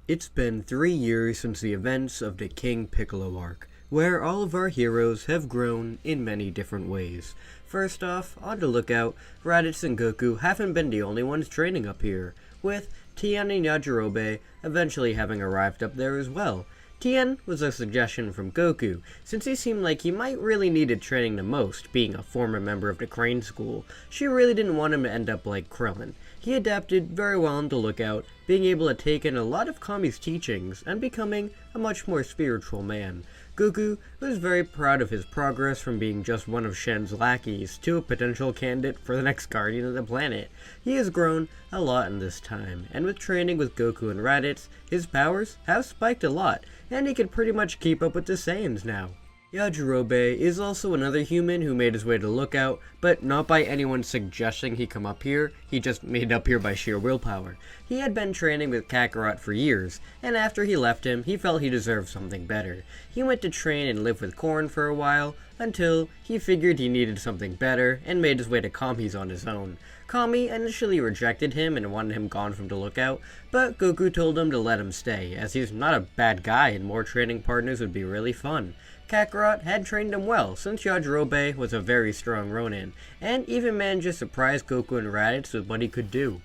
It's been 3 years since the events of the King Piccolo arc, where all of our heroes have grown in many different ways. First off, on the lookout, Raditz and Goku haven't been the only ones training up here, with Tien and Yajirobe eventually having arrived up there as well. Tien was a suggestion from Goku, since he seemed like he might really needed training the most, being a former member of the Crane School. She really didn't want him to end up like Krillin. He adapted very well on the lookout, being able to take in a lot of Kami's teachings and becoming a much more spiritual man. Goku was very proud of his progress from being just one of Shen's lackeys to a potential candidate for the next guardian of the planet. He has grown a lot in this time, and with training with Goku and Raditz, his powers have spiked a lot, and he can pretty much keep up with the Saiyans now. Yajirobe is also another human who made his way to Lookout, but not by anyone suggesting he come up here, he just made it up here by sheer willpower. He had been training with Kakarot for years, and after he left him, he felt he deserved something better. He went to train and live with Korn for a while, until he figured he needed something better, and made his way to Kami's on his own. Kami initially rejected him and wanted him gone from the Lookout, but Goku told him to let him stay, as he's not a bad guy and more training partners would be really fun. Kakarot had trained him well, since Yajirobe was a very strong Ronin, and even managed to surprise Goku and Raditz with what he could do.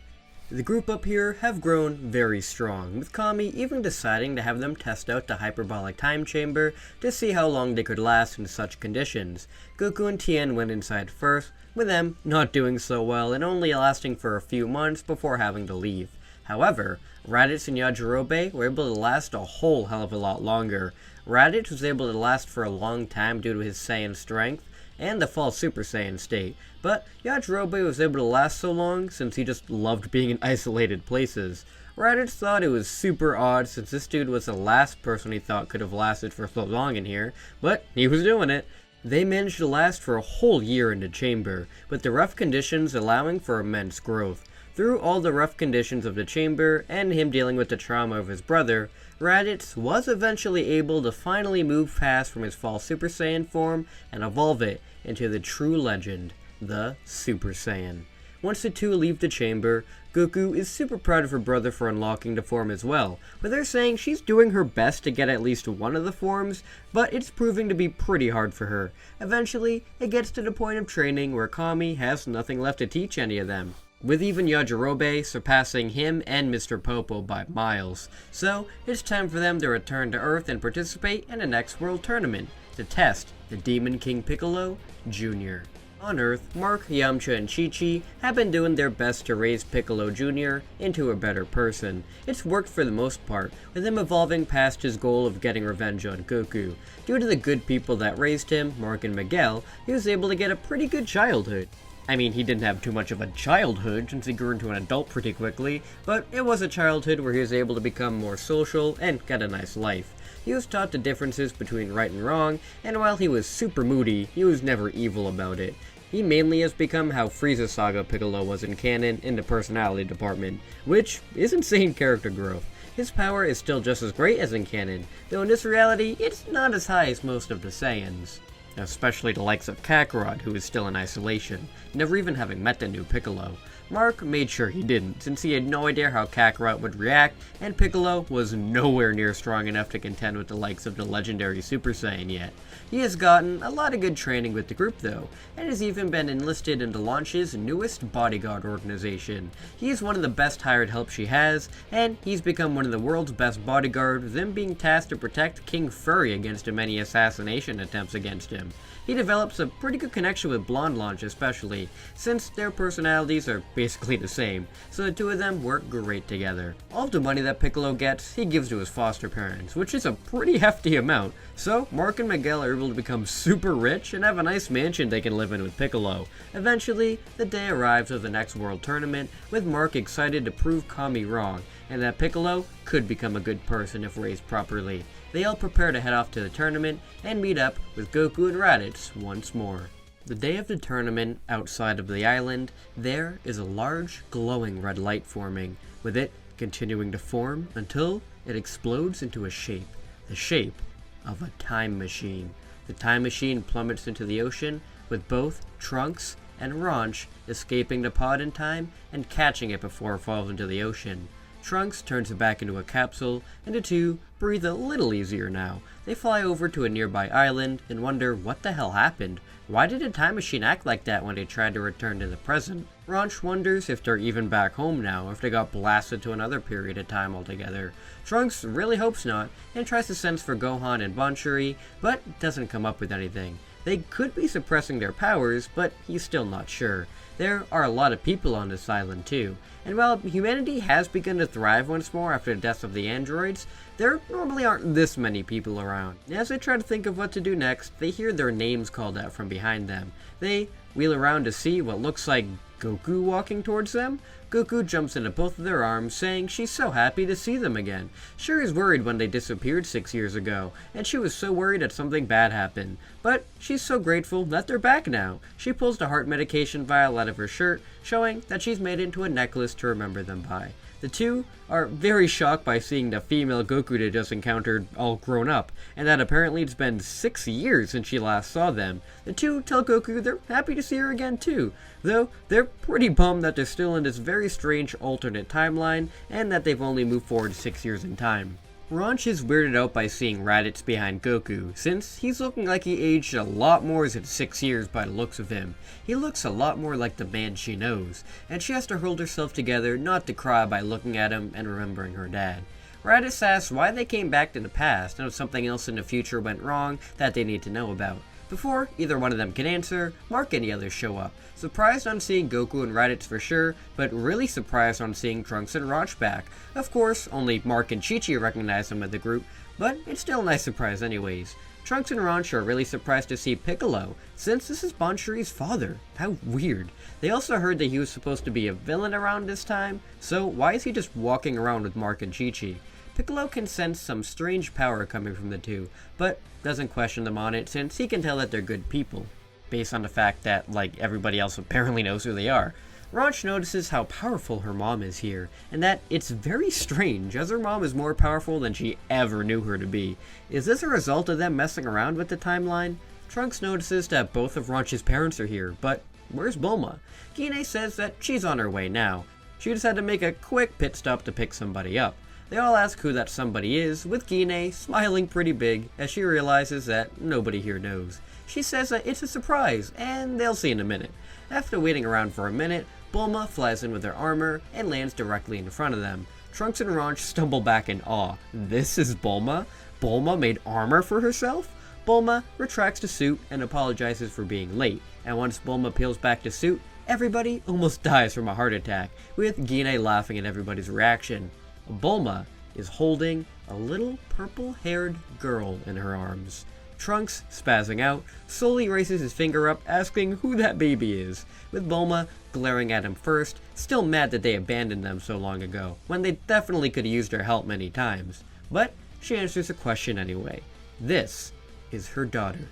The group up here have grown very strong, with Kami even deciding to have them test out the hyperbolic time chamber to see how long they could last in such conditions. Goku and Tien went inside first, with them not doing so well and only lasting for a few months before having to leave. However, Raditz and Yajirobe were able to last a whole hell of a lot longer. Raditz was able to last for a long time due to his Saiyan strength and the false Super Saiyan state, but Yajirobe was able to last so long since he just loved being in isolated places. Raditz thought it was super odd since this dude was the last person he thought could have lasted for so long in here, but he was doing it. They managed to last for a whole year in the chamber, with the rough conditions allowing for immense growth. Through all the rough conditions of the chamber, and him dealing with the trauma of his brother, Raditz was eventually able to finally move past from his false Super Saiyan form and evolve it into the true legend, the Super Saiyan. Once the two leave the chamber, Goku is super proud of her brother for unlocking the form as well, but they're saying she's doing her best to get at least one of the forms, but it's proving to be pretty hard for her. Eventually, it gets to the point of training where Kami has nothing left to teach any of them, with even Yajirobe surpassing him and Mr. Popo by miles. So, it's time for them to return to Earth and participate in the next World Tournament, to test the Demon King Piccolo Jr. On Earth, Mark, Yamcha, and Chi-Chi have been doing their best to raise Piccolo Jr. into a better person. It's worked for the most part, with him evolving past his goal of getting revenge on Goku. Due to the good people that raised him, Mark and Miguel, he was able to get a pretty good childhood. I mean, he didn't have too much of a childhood since he grew into an adult pretty quickly, but it was a childhood where he was able to become more social and get a nice life. He was taught the differences between right and wrong, and while he was super moody, he was never evil about it. He mainly has become how Frieza Saga Piccolo was in canon in the personality department, which is insane character growth. His power is still just as great as in canon, though in this reality, it's not as high as most of the Saiyans. Especially the likes of Kakarot, who is still in isolation, never even having met the new Piccolo. Mark made sure he didn't, since he had no idea how Kakarot would react, and Piccolo was nowhere near strong enough to contend with the likes of the legendary Super Saiyan yet. He has gotten a lot of good training with the group though, and has even been enlisted into Launch's newest bodyguard organization. He is one of the best hired help she has, and he's become one of the world's best bodyguard, with him being tasked to protect King Furry against the many assassination attempts against him. He develops a pretty good connection with Blonde Launch especially, since their personalities are basically the same, so the two of them work great together. All of the money that Piccolo gets, he gives to his foster parents, which is a pretty hefty amount, so Mark and Miguel are able to become super rich and have a nice mansion they can live in with Piccolo. Eventually, the day arrives of the next World Tournament, with Mark excited to prove Kami wrong, and that Piccolo could become a good person if raised properly. They all prepare to head off to the tournament and meet up with Goku and Raditz once more. The day of the tournament, outside of the island, there is a large glowing red light forming, with it continuing to form until it explodes into a shape, the shape of a time machine. The time machine plummets into the ocean, with both Trunks and Ranch escaping the pod in time and catching it before it falls into the ocean. Trunks turns it back into a capsule, and the two breathe a little easier now. They fly over to a nearby island and wonder what the hell happened. Why did a time machine act like that when they tried to return to the present? Ranch wonders if they're even back home now, or if they got blasted to another period of time altogether. Trunks really hopes not, and tries to sense for Gohan and Banchuri, but doesn't come up with anything. They could be suppressing their powers, but he's still not sure. There are a lot of people on this island too, and while humanity has begun to thrive once more after the death of the androids, there normally aren't this many people around. As they try to think of what to do next, they hear their names called out from behind them. They wheel around to see what looks like Goku walking towards them. Goku jumps into both of their arms, saying she's so happy to see them again. Shuri's worried when they disappeared 6 years ago, and she was so worried that something bad happened. But she's so grateful that they're back now. She pulls the heart medication vial out of her shirt, showing that she's made it into a necklace to remember them by. The two are very shocked by seeing the female Goku they just encountered all grown up, and that apparently it's been 6 years since she last saw them. The two tell Goku they're happy to see her again too, though they're pretty bummed that they're still in this very strange alternate timeline, and that they've only moved forward 6 years in time. Ranch is weirded out by seeing Raditz behind Goku, since he's looking like he aged a lot more than 6 years by the looks of him. He looks a lot more like the man she knows, and she has to hold herself together not to cry by looking at him and remembering her dad. Raditz asks why they came back to the past and if something else in the future went wrong that they need to know about. Before either one of them can answer, Mark and the others show up, surprised on seeing Goku and Raditz for sure, but really surprised on seeing Trunks and Ranch back. Of course, only Mark and Chi-Chi recognize them as the group, but it's still a nice surprise anyways. Trunks and Ranch are really surprised to see Piccolo, since this is Banchuri's father. How weird. They also heard that he was supposed to be a villain around this time, so why is he just walking around with Mark and Chi-Chi? Piccolo can sense some strange power coming from the two, but doesn't question them on it since he can tell that they're good people, based on the fact that, like, everybody else apparently knows who they are. Ranch notices how powerful her mom is here, and that it's very strange, as her mom is more powerful than she ever knew her to be. Is this a result of them messing around with the timeline? Trunks notices that both of Ranch's parents are here, but where's Bulma? Gine says that she's on her way now. She just had to make a quick pit stop to pick somebody up. They all ask who that somebody is, with Gine smiling pretty big as she realizes that nobody here knows. She says that it's a surprise, and they'll see in a minute. After waiting around for a minute, Bulma flies in with her armor and lands directly in front of them. Trunks and Ranch stumble back in awe. This is Bulma? Bulma made armor for herself? Bulma retracts the suit and apologizes for being late, and once Bulma peels back the suit, everybody almost dies from a heart attack, with Gine laughing at everybody's reaction. Bulma is holding a little purple-haired girl in her arms. Trunks, spazzing out, slowly raises his finger up asking who that baby is, with Bulma glaring at him first, still mad that they abandoned them so long ago, when they definitely could have used her help many times. But she answers the question anyway. This is her daughter,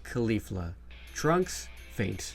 Caulifla. Trunks faints.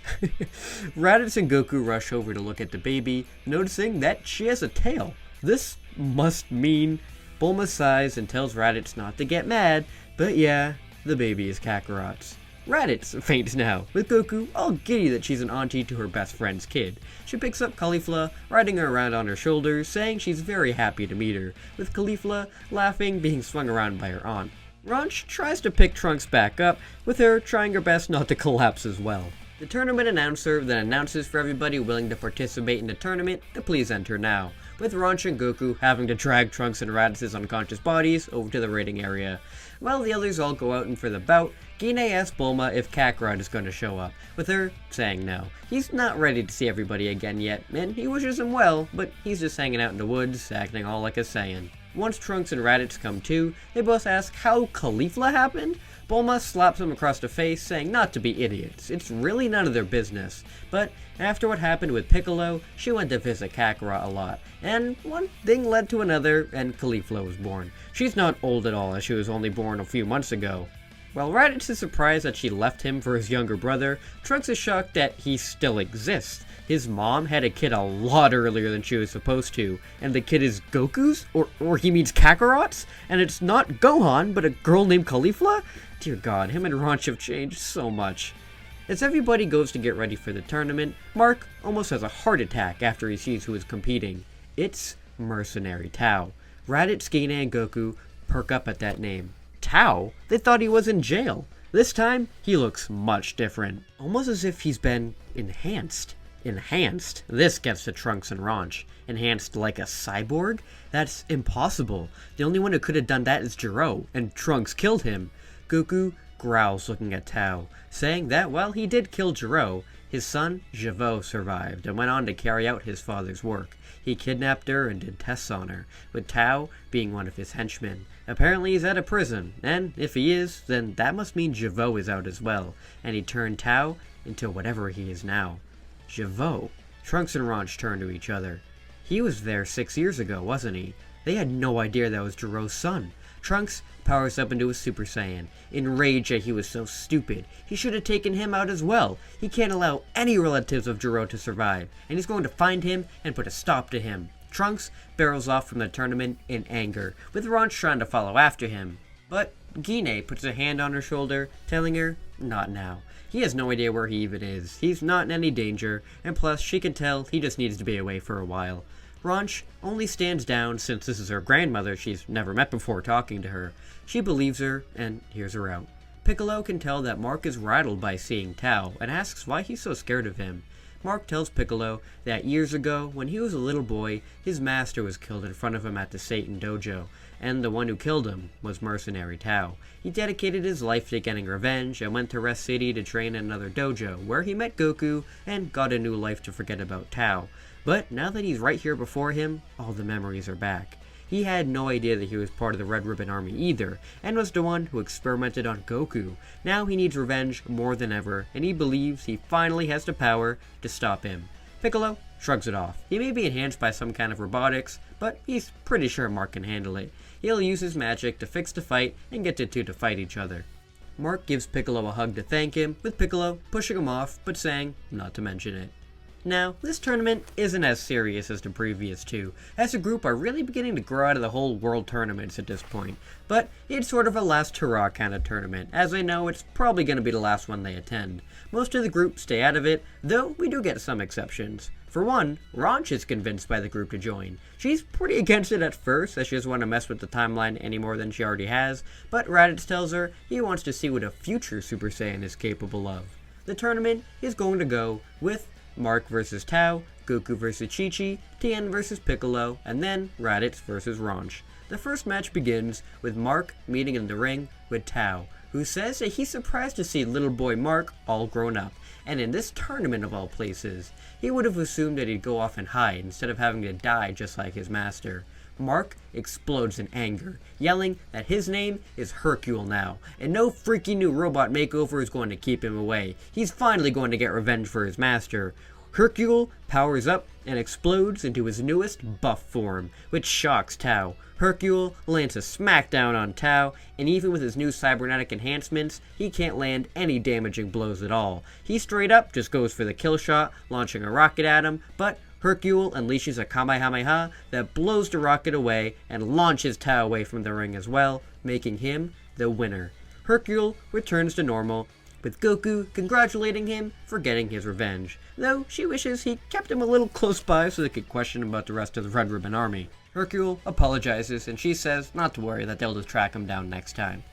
Raditz and Goku rush over to look at the baby, noticing that she has a tail. This must mean Bulma sighs and tells Raditz not to get mad, but yeah, the baby is Kakarot's. Raditz faints now, with Goku all giddy that she's an auntie to her best friend's kid. She picks up Caulifla, riding her around on her shoulders, saying she's very happy to meet her, with Caulifla laughing, being swung around by her aunt. Ranch tries to pick Trunks back up, with her trying her best not to collapse as well. The tournament announcer then announces for everybody willing to participate in the tournament to please enter now, with Ranch and Goku having to drag Trunks and Raditz's unconscious bodies over to the rating area. While the others all go out and for the bout, Gine asks Bulma if Kakarot is going to show up, with her saying no. He's not ready to see everybody again yet, and he wishes them well, but he's just hanging out in the woods, acting all like a Saiyan. Once Trunks and Raditz come to, they both ask how Caulifla happened. Bulma slaps them across the face, saying not to be idiots. It's really none of their business. But after what happened with Piccolo, she went to visit Kakarot a lot. And one thing led to another, and Caulifla was born. She's not old at all, as she was only born a few months ago. While Raditz is surprised that she left him for his younger brother, Trunks is shocked that he still exists. His mom had a kid a lot earlier than she was supposed to, and the kid is Goku's? Or he means Kakarot's? And it's not Gohan, but a girl named Caulifla? Dear God, him and Ranch have changed so much. As everybody goes to get ready for the tournament, Mark almost has a heart attack after he sees who is competing. It's Mercenary Tao. Raditz, Gine, and Goku perk up at that name. Tao? They thought he was in jail. This time, he looks much different. Almost as if he's been enhanced. Enhanced? This gets to Trunks and Ranch. Enhanced like a cyborg? That's impossible. The only one who could have done that is Jiro, and Trunks killed him. Goku growls looking at Tao, saying that while he did kill Jiro, his son, Javo, survived and went on to carry out his father's work. He kidnapped her and did tests on her, with Tao being one of his henchmen. Apparently he's out of prison, and if he is, then that must mean Javo is out as well, and he turned Tao into whatever he is now. Javo? Trunks and Ranch turned to each other. He was there 6 years ago, wasn't he? They had no idea that was Jiro's son. Trunks powers up into a Super Saiyan, enraged that he was so stupid. He should have taken him out as well. He can't allow any relatives of Jiro to survive, and he's going to find him and put a stop to him. Trunks barrels off from the tournament in anger, with Ranch trying to follow after him. But Gine puts a hand on her shoulder, telling her, not now. He has no idea where he even is. He's not in any danger, and plus she can tell he just needs to be away for a while. Ranch only stands down since this is her grandmother she's never met before talking to her. She believes her and hears her out. Piccolo can tell that Mark is rattled by seeing Tao and asks why he's so scared of him. Mark tells Piccolo that years ago, when he was a little boy, his master was killed in front of him at the Satan dojo, and the one who killed him was Mercenary Tao. He dedicated his life to getting revenge and went to Rest City to train in another dojo, where he met Goku and got a new life to forget about Tao. But now that he's right here before him, all the memories are back. He had no idea that he was part of the Red Ribbon Army either, and was the one who experimented on Goku. Now he needs revenge more than ever, and he believes he finally has the power to stop him. Piccolo shrugs it off. He may be enhanced by some kind of robotics, but he's pretty sure Mark can handle it. He'll use his magic to fix the fight and get the two to fight each other. Mark gives Piccolo a hug to thank him, with Piccolo pushing him off, but saying not to mention it. Now, this tournament isn't as serious as the previous two, as the group are really beginning to grow out of the whole world tournaments at this point, but it's sort of a last hurrah kind of tournament, as they know it's probably going to be the last one they attend. Most of the group stay out of it, though we do get some exceptions. For one, Ranch is convinced by the group to join. She's pretty against it at first, as she doesn't want to mess with the timeline any more than she already has, but Raditz tells her he wants to see what a future Super Saiyan is capable of. The tournament is going to go with Mark vs. Tao, Goku vs. Chi-Chi, Tien vs. Piccolo, and then Raditz vs. Ranch. The first match begins with Mark meeting in the ring with Tao, who says that he's surprised to see little boy Mark all grown up, and in this tournament of all places. He would have assumed that he'd go off and hide instead of having to die just like his master. Mark explodes in anger, yelling that his name is Hercule now, and no freaky new robot makeover is going to keep him away. He's finally going to get revenge for his master. Hercule powers up and explodes into his newest buff form, which shocks Tao. Hercule lands a smackdown on Tao, and even with his new cybernetic enhancements, he can't land any damaging blows at all. He straight up just goes for the kill shot, launching a rocket at him, but Hercule unleashes a Kamehameha that blows the rocket away and launches Tao away from the ring as well, making him the winner. Hercule returns to normal, with Goku congratulating him for getting his revenge, though she wishes he kept him a little close by so they could question him about the rest of the Red Ribbon Army. Hercule apologizes and she says not to worry, that they'll just track him down next time.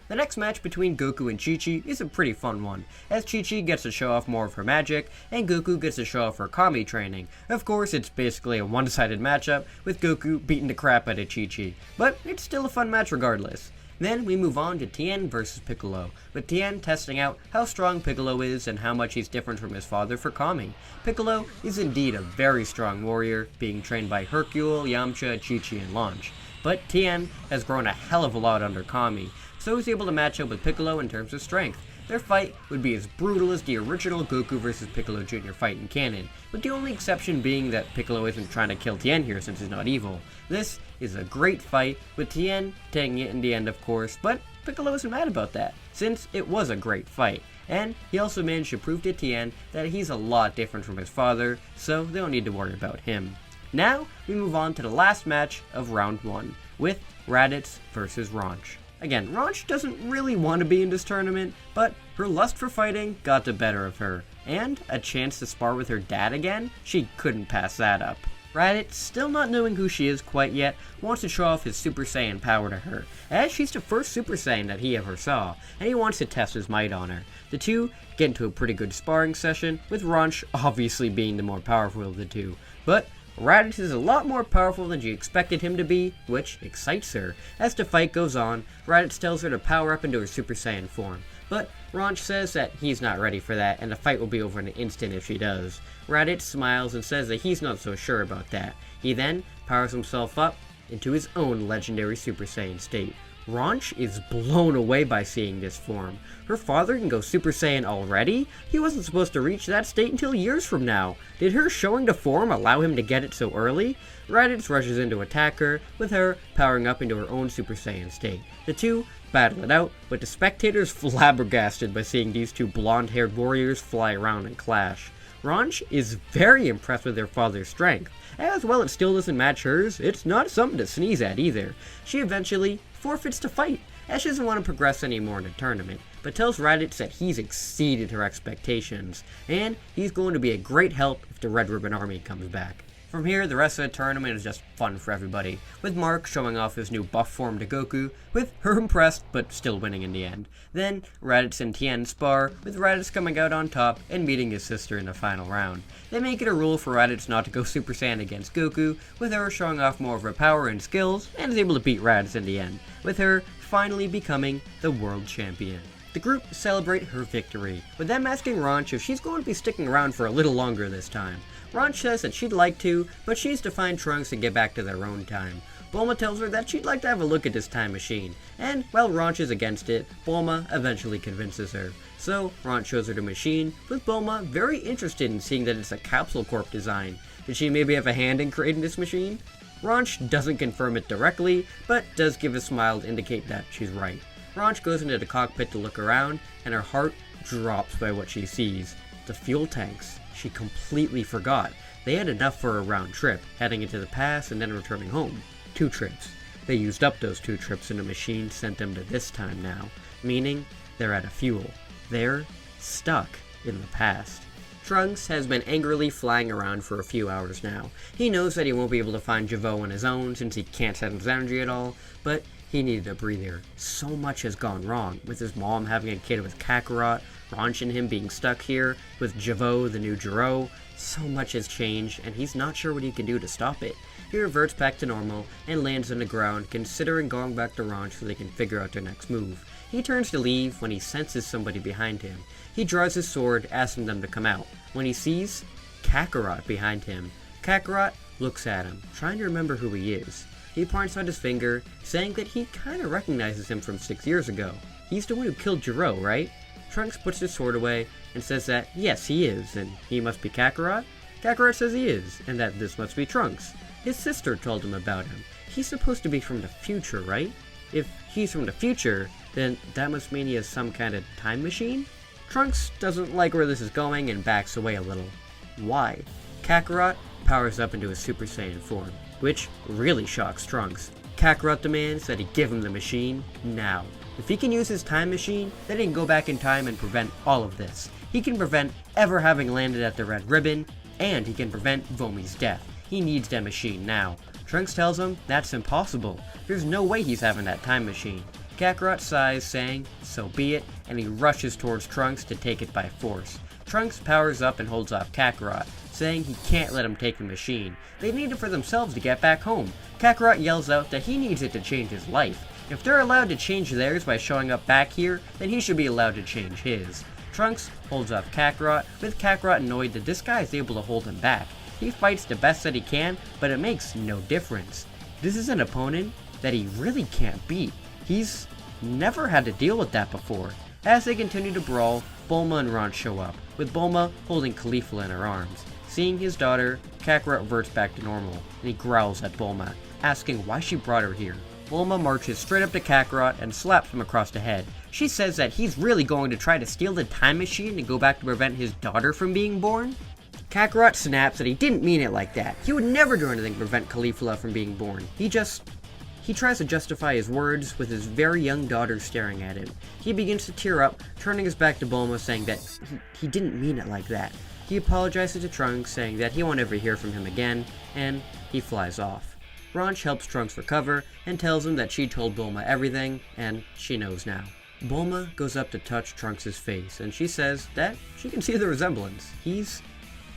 The next match between Goku and Chi-Chi is a pretty fun one, as Chi-Chi gets to show off more of her magic, and Goku gets to show off her Kami training. Of course, it's basically a one-sided matchup, with Goku beating the crap out of Chi-Chi, but it's still a fun match regardless. Then we move on to Tien vs. Piccolo, with Tien testing out how strong Piccolo is and how much he's different from his father for Kami. Piccolo is indeed a very strong warrior, being trained by Hercule, Yamcha, Chi-Chi, and Launch. But Tien has grown a hell of a lot under Kami, so he's able to match up with Piccolo in terms of strength. Their fight would be as brutal as the original Goku vs. Piccolo Jr. fight in canon, with the only exception being that Piccolo isn't trying to kill Tien here since he's not evil. This is a great fight, with Tien taking it in the end of course, but Piccolo isn't mad about that, since it was a great fight. And he also managed to prove to Tien that he's a lot different from his father, so they don't need to worry about him. Now, we move on to the last match of round 1, with Raditz vs. Ranch. Again, Ranch doesn't really want to be in this tournament, but her lust for fighting got the better of her, and a chance to spar with her dad again, she couldn't pass that up. Raditz, still not knowing who she is quite yet, wants to show off his Super Saiyan power to her, as she's the first Super Saiyan that he ever saw, and he wants to test his might on her. The two get into a pretty good sparring session, with Ranch obviously being the more powerful of the two, but Raditz is a lot more powerful than she expected him to be, which excites her. As the fight goes on, Raditz tells her to power up into her Super Saiyan form, but Ranch says that he's not ready for that, and the fight will be over in an instant if she does. Raditz smiles and says that he's not so sure about that. He then powers himself up into his own legendary Super Saiyan state. Ranch is blown away by seeing this form. Her father can go Super Saiyan already? He wasn't supposed to reach that state until years from now. Did her showing the form allow him to get it so early? Raditz rushes in to attack her, with her powering up into her own Super Saiyan state. The two battle it out, with the spectators flabbergasted by seeing these two blonde-haired warriors fly around and clash. Ranch is very impressed with their father's strength. As well, it still doesn't match hers. It's not something to sneeze at either. She eventually forfeits the fight, as she doesn't want to progress anymore in the tournament, but tells Raditz that he's exceeded her expectations, and he's going to be a great help if the Red Ribbon Army comes back. From here, the rest of the tournament is just fun for everybody, with Mark showing off his new buff form to Goku, with her impressed but still winning in the end. Then, Raditz and Tien spar, with Raditz coming out on top and meeting his sister in the final round. They make it a rule for Raditz not to go Super Saiyan against Goku, with her showing off more of her power and skills, and is able to beat Raditz in the end, with her finally becoming the world champion. The group celebrate her victory, with them asking Ranch if she's going to be sticking around for a little longer this time. Ranch says that she'd like to, but she needs to find Trunks and get back to their own time. Bulma tells her that she'd like to have a look at this time machine, and while Ranch is against it, Bulma eventually convinces her. So, Ranch shows her the machine, with Bulma very interested in seeing that it's a Capsule Corp design. Did she maybe have a hand in creating this machine? Ranch doesn't confirm it directly, but does give a smile to indicate that she's right. Ranch goes into the cockpit to look around, and her heart drops by what she sees. The fuel tanks. She completely forgot. They had enough for a round trip, heading into the past and then returning home. 2 trips. They used up those 2 trips and the machine sent them to this time now, meaning they're out of fuel. They're stuck in the past. Trunks has been angrily flying around for a few hours now. He knows that he won't be able to find Javo on his own since he can't set his energy at all, but he needed a breather. So much has gone wrong, with his mom having a kid with Kakarot, Ranch and him being stuck here, with Javo, the new Jiro. So much has changed, and he's not sure what he can do to stop it. He reverts back to normal, and lands on the ground, considering going back to Ranch so they can figure out their next move. He turns to leave when he senses somebody behind him. He draws his sword, asking them to come out, when he sees Kakarot behind him. Kakarot looks at him, trying to remember who he is. He points out his finger, saying that he kinda recognizes him from 6 years ago. He's the one who killed Jiro, right? Trunks puts his sword away and says that yes, he is, and he must be Kakarot. Kakarot says he is, and that this must be Trunks. His sister told him about him. He's supposed to be from the future, right? If he's from the future, then that must mean he has some kind of time machine? Trunks doesn't like where this is going and backs away a little. Why? Kakarot powers up into his Super Saiyan form, which really shocks Trunks. Kakarot demands that he give him the machine now. If he can use his time machine, then he can go back in time and prevent all of this. He can prevent ever having landed at the Red Ribbon, and he can prevent Vomi's death. He needs that machine now. Trunks tells him that's impossible. There's no way he's having that time machine. Kakarot sighs, saying, so be it, and he rushes towards Trunks to take it by force. Trunks powers up and holds off Kakarot, saying he can't let him take the machine. They need it for themselves to get back home. Kakarot yells out that he needs it to change his life. If they're allowed to change theirs by showing up back here, then he should be allowed to change his. Trunks holds off Kakarot, with Kakarot annoyed that this guy is able to hold him back. He fights the best that he can, but it makes no difference. This is an opponent that he really can't beat. He's never had to deal with that before. As they continue to brawl, Bulma and Ranch show up, with Bulma holding Caulifla in her arms. Seeing his daughter, Kakarot reverts back to normal, and he growls at Bulma, asking why she brought her here. Bulma marches straight up to Kakarot and slaps him across the head. She says that he's really going to try to steal the time machine and go back to prevent his daughter from being born. Kakarot snaps that he didn't mean it like that. He would never do anything to prevent Caulifla from being born. He tries to justify his words with his very young daughter staring at him. He begins to tear up, turning his back to Bulma, saying that he didn't mean it like that. He apologizes to Trunks, saying that he won't ever hear from him again, and he flies off. Ranch helps Trunks recover and tells him that she told Bulma everything, and she knows now. Bulma goes up to touch Trunks' face, and she says that she can see the resemblance. He's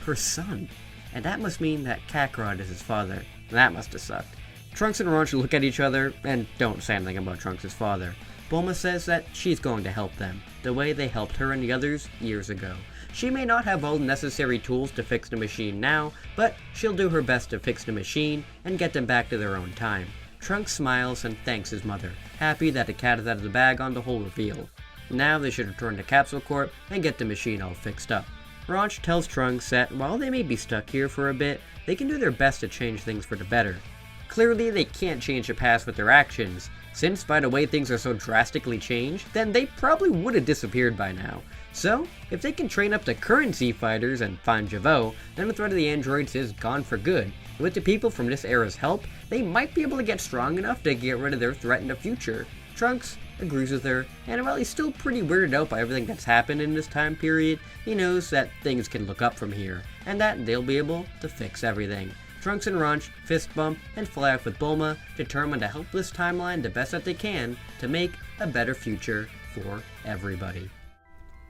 her son. And that must mean that Kakarot is his father. That must have sucked. Trunks and Ranch look at each other and don't say anything about Trunks' father. Bulma says that she's going to help them, the way they helped her and the others years ago. She may not have all the necessary tools to fix the machine now, but she'll do her best to fix the machine and get them back to their own time. Trunks smiles and thanks his mother, happy that the cat is out of the bag on the whole reveal. Now they should return to Capsule Corp and get the machine all fixed up. Ranch tells Trunks that while they may be stuck here for a bit, they can do their best to change things for the better. Clearly they can't change the past with their actions, since by the way things are so drastically changed, then they probably would have disappeared by now. So, if they can train up the current Z fighters and find Javot, then the threat of the androids is gone for good. With the people from this era's help, they might be able to get strong enough to get rid of their threat in the future. Trunks agrees with her, and while he's still pretty weirded out by everything that's happened in this time period, he knows that things can look up from here, and that they'll be able to fix everything. Trunks and Ranch fist bump and fly off with Bulma, determined to help this timeline the best that they can to make a better future for everybody.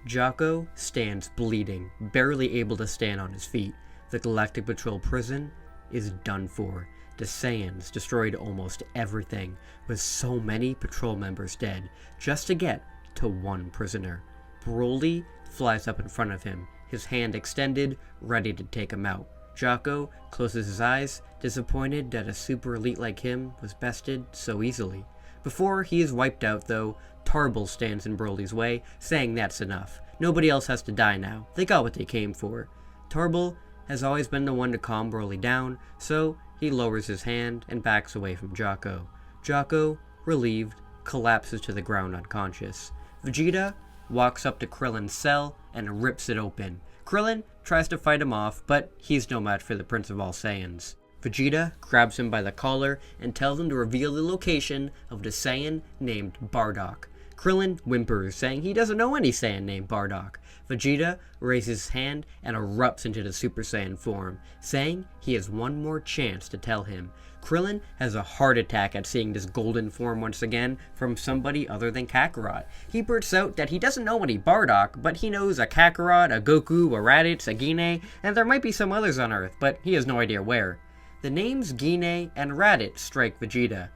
Jocko stands bleeding, barely able to stand on his feet. The Galactic Patrol prison is done for. The Saiyans destroyed almost everything, with so many patrol members dead, just to get to one prisoner. Broly flies up in front of him, his hand extended, ready to take him out. Jocko closes his eyes, disappointed that a super elite like him was bested so easily. Before he is wiped out though, Tarble stands in Broly's way, saying that's enough. Nobody else has to die now. They got what they came for. Tarble has always been the one to calm Broly down, so he lowers his hand and backs away from Jocko. Jocko, relieved, collapses to the ground unconscious. Vegeta walks up to Krillin's cell and rips it open. Krillin tries to fight him off, but he's no match for the Prince of All Saiyans. Vegeta grabs him by the collar and tells him to reveal the location of the Saiyan named Bardock. Krillin whimpers, saying he doesn't know any Saiyan named Bardock. Vegeta raises his hand and erupts into the Super Saiyan form, saying he has one more chance to tell him. Krillin has a heart attack at seeing this golden form once again from somebody other than Kakarot. He bursts out that he doesn't know any Bardock, but he knows a Kakarot, a Goku, a Raditz, a Gine, and there might be some others on Earth, but he has no idea where. The names Gine and Raditz strike Vegeta.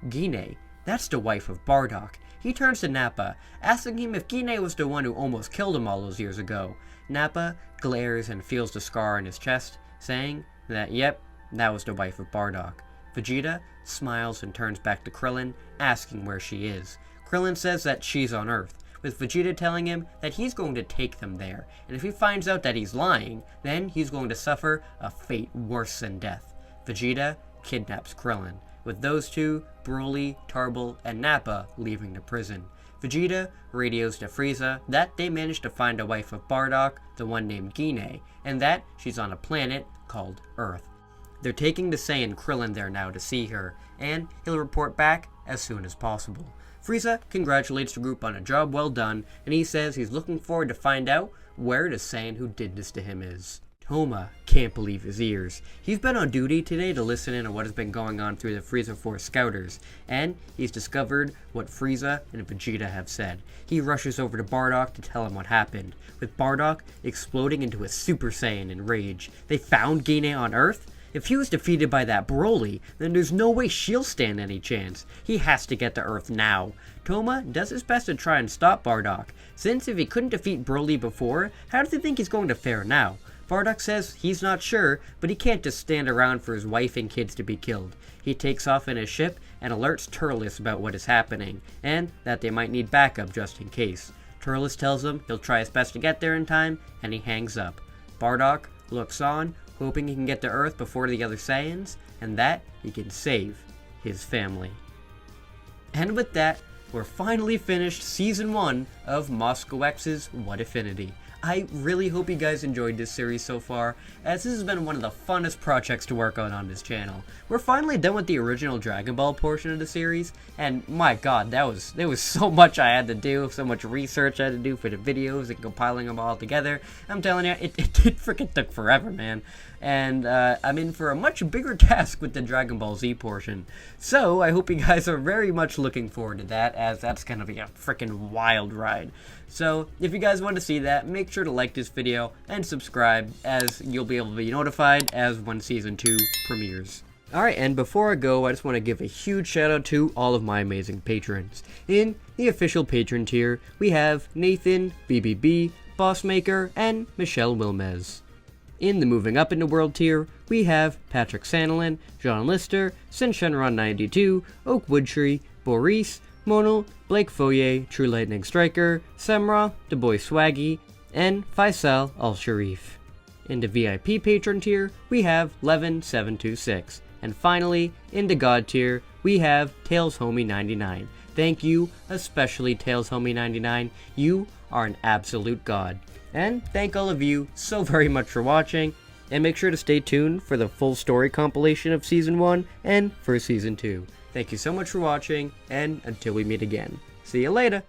Gine, that's the wife of Bardock. He turns to Nappa, asking him if Gine was the one who almost killed him all those years ago. Nappa glares and feels the scar on his chest, saying that yep, that was the wife of Bardock. Vegeta smiles and turns back to Krillin, asking where she is. Krillin says that she's on Earth, with Vegeta telling him that he's going to take them there, and if he finds out that he's lying, then he's going to suffer a fate worse than death. Vegeta kidnaps Krillin, with those two, Broly, Tarble, and Nappa leaving the prison. Vegeta radios to Frieza that they managed to find a wife of Bardock, the one named Gine, and that she's on a planet called Earth. They're taking the Saiyan Krillin there now to see her, and he'll report back as soon as possible. Frieza congratulates the group on a job well done, and he says he's looking forward to find out where the Saiyan who did this to him is. Toma can't believe his ears. He's been on duty today to listen in on what has been going on through the Frieza Force scouters, and he's discovered what Frieza and Vegeta have said. He rushes over to Bardock to tell him what happened, with Bardock exploding into a Super Saiyan in rage. They found Gine on Earth? If he was defeated by that Broly, then there's no way she'll stand any chance. He has to get to Earth now. Toma does his best to try and stop Bardock, since if he couldn't defeat Broly before, how does he think he's going to fare now? Bardock says he's not sure, but he can't just stand around for his wife and kids to be killed. He takes off in his ship and alerts Turles about what is happening, and that they might need backup just in case. Turles tells him he'll try his best to get there in time, and he hangs up. Bardock looks on, hoping he can get to Earth before the other Saiyans, and that he can save his family. And with that, we're finally finished Season 1 of MasakoX's What Affinity. I really hope you guys enjoyed this series so far, as this has been one of the funnest projects to work on this channel. We're finally done with the original Dragon Ball portion of the series, and my god, there was so much I had to do, so much research I had to do for the videos and compiling them all together. I'm telling you, it freaking took forever, man. And I'm in for a much bigger task with the Dragon Ball Z portion. So I hope you guys are very much looking forward to that, as that's gonna be a freaking wild ride. So if you guys want to see that, make sure to like this video and subscribe, as you'll be able to be notified as when Season 2 premieres. Alright, and before I go, I just want to give a huge shout out to all of my amazing patrons. In the official patron tier, we have Nathan, BBB, Bossmaker, and Michelle Wilmez. In the Moving Up in the World tier, we have Patrick Sandelin, John Lister, Sinshenron92, Oak Woodtree, Boris, Monal, Blake Foyer, True Lightning Striker, Semra, The Boy Swaggy, and Faisal Al-Sharif. In the VIP patron tier, we have Levin726. And finally, in the God tier, we have Tails Homie 99. Thank you, especially Tails Homie 99. You are an absolute god. And thank all of you so very much for watching, and make sure to stay tuned for the full story compilation of Season 1 and for Season 2. Thank you so much for watching, and until we meet again, see you later!